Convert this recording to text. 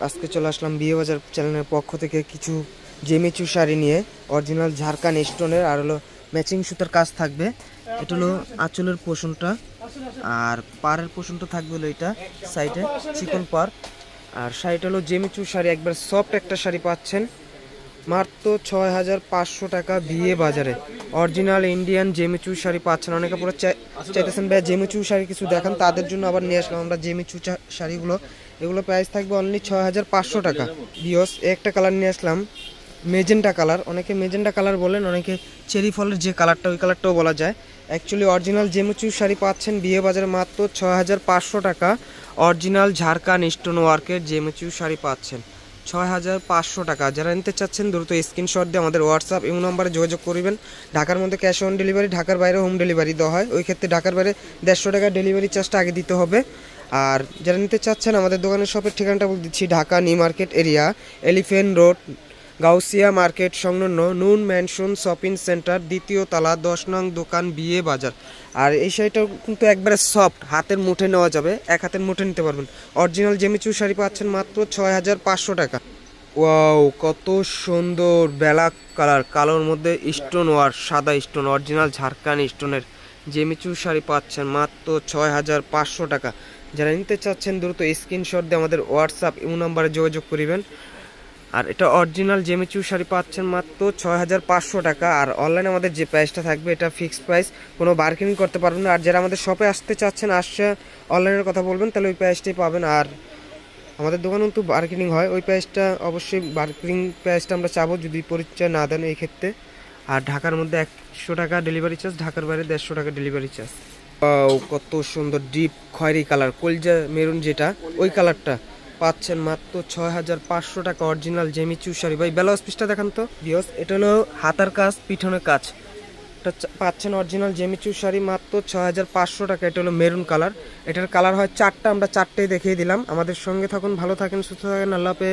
আজকে চলে আসলাম বিয়ে বাজার চ্যানেলের পক্ষ থেকে কিছু জেমিচু শাড়ি নিয়ে। অরিজিনাল ঝাড়খান স্টোনের আর হলো ম্যাচিং সুতার কাজ থাকবে। এটা হলো আঁচলের পোষণটা, আর পাড়ের পোষণটা থাকবে হলো এটা সাইডে চিকন পার। আর শাড়িটা হলো জেমিচু শাড়ি, একবার সফট একটা শাড়ি পাচ্ছেন মাত্র ৬,৫০০ টাকা বিয়ে বাজারে। অরিজিনাল ইন্ডিয়ান জেমিচু শাড়ি পাচ্ছেন। অনেকে পুরো চাইতেছেন ভাই জেমিচু শাড়ি কিছু দেখান, তাদের জন্য আবার নিয়ে আসলাম আমরা জেমিচু শাড়িগুলো। এগুলো প্রাইস থাকবে অনলি ৬,৫০০ টাকা। বিয়স একটা কালার নিয়ে আসলাম, মেজেন্টা কালার। অনেকে মেজেন্টা কালার বলেন, অনেকে চেরি ফলের যে কালারটা ওই কালারটাও বলা যায়। অ্যাকচুয়ালি অরিজিনাল জেমিচু শাড়ি পাচ্ছেন বিয়ে বাজারে মাত্র ৬,৫০০ টাকা। অরিজিনাল ঝাড়খান স্টোন ওয়ার্কের জেমিচু শাড়ি পাচ্ছেন ৬,৫০০ টাকা। যারা নিতে চাচ্ছেন দ্রুত স্ক্রিনশট দিয়ে আমাদের হোয়াটসঅ্যাপ এই নম্বরে যোগাযোগ করবেন। ঢাকার মধ্যে ক্যাশ অন ডেলিভারি, ঢাকার বাইরে হোম ডেলিভারি দেওয়া হয়। ওই ক্ষেত্রে ঢাকার বাইরে ১৫০ টাকা ডেলিভারি চার্জটা আগে দিতে হবে। আর যারা নিতে চাচ্ছেন আমাদের দোকানের শপের ঠিকানাটা বলে দিচ্ছি, Dhaka new market area, elephant road, Gausia market সংলগ্ন নুন ম্যানশন শপিং সেন্টার, দ্বিতীয় তলা, ১০ নং দোকান, বিয়ে বাজার। আর এই শাড়িটাও কিন্তু একবারে সফট, হাতের মুঠে নেওয়া যাবে, এক হাতের মুঠে নিতে পারবেন। অরিজিনাল জেমিচু শাড়ি পাচ্ছেন মাত্র ৬,৫০০ টাকা। ওয়াও, কত সুন্দর ব্ল্যাক কালার, কালোর মধ্যে স্টোন ওয়ার্ক, সাদা স্টোন, অরিজিনাল ঝাড়খান স্টোনের জেমিচু শাড়ি পাচ্ছেন মাত্র ৬,৫০০ টাকা। যারা নিতে চাচ্ছেন দ্রুত স্ক্রিনশট দিয়ে আমাদের হোয়াটসঅ্যাপ এই নাম্বারে যোগাযোগ করিবেন। আর এটা অরিজিনাল জেমিচু শাড়ি পাচ্ছেন মাত্র ৬,৫০০ টাকা। আর অনলাইনে আমাদের যে প্রাইসটা থাকবে এটা ফিক্সড প্রাইস, কোনো বার্গেনিং করতে পারবেন না। আর যারা আমাদের শপে আসতে চাচ্ছেন, আসছে অনলাইনের কথা বলবেন, তাহলে ওই প্রাইসটাই পাবেন। আর আমাদের দোকানে কিন্তু বার্গেনিং হয়, ওই প্রাইসটা অবশ্যই বার্গেনিং প্রাইসটা আমরা চাবো যদি পরিচয় না দেন এই ক্ষেত্রে। আর ঢাকার মধ্যে ১০০ টাকা ডেলিভারি চার্জ, ঢাকার বাইরে ১৫০ টাকা ডেলিভারি চার্জ। কত সুন্দর ডিপ খয়েরি কালার, কলজা মেরুন যেটা ওই কালারটা পাচ্ছেন মাত্র ৬,৫০০ টাকা। অরিজিনাল জেমিচু শাড়ি। ভাই ব্লাউজ পিসটা দেখান তো বিয়স। এটা হলো হাতার কাজ, পিঠনের কাজ, এটা পাচ্ছেন অরিজিনাল জেমিচু শাড়ি মাত্র ৬,৫০০ টাকা। এটা হলো মেরুন কালার, এটার কালার হয় ৪টা, আমরা ৪টেই দেখিয়ে দিলাম। আমাদের সঙ্গে থাকুন, ভালো থাকেন, সুস্থ থাকেন, আল্লাহ হাফেজ।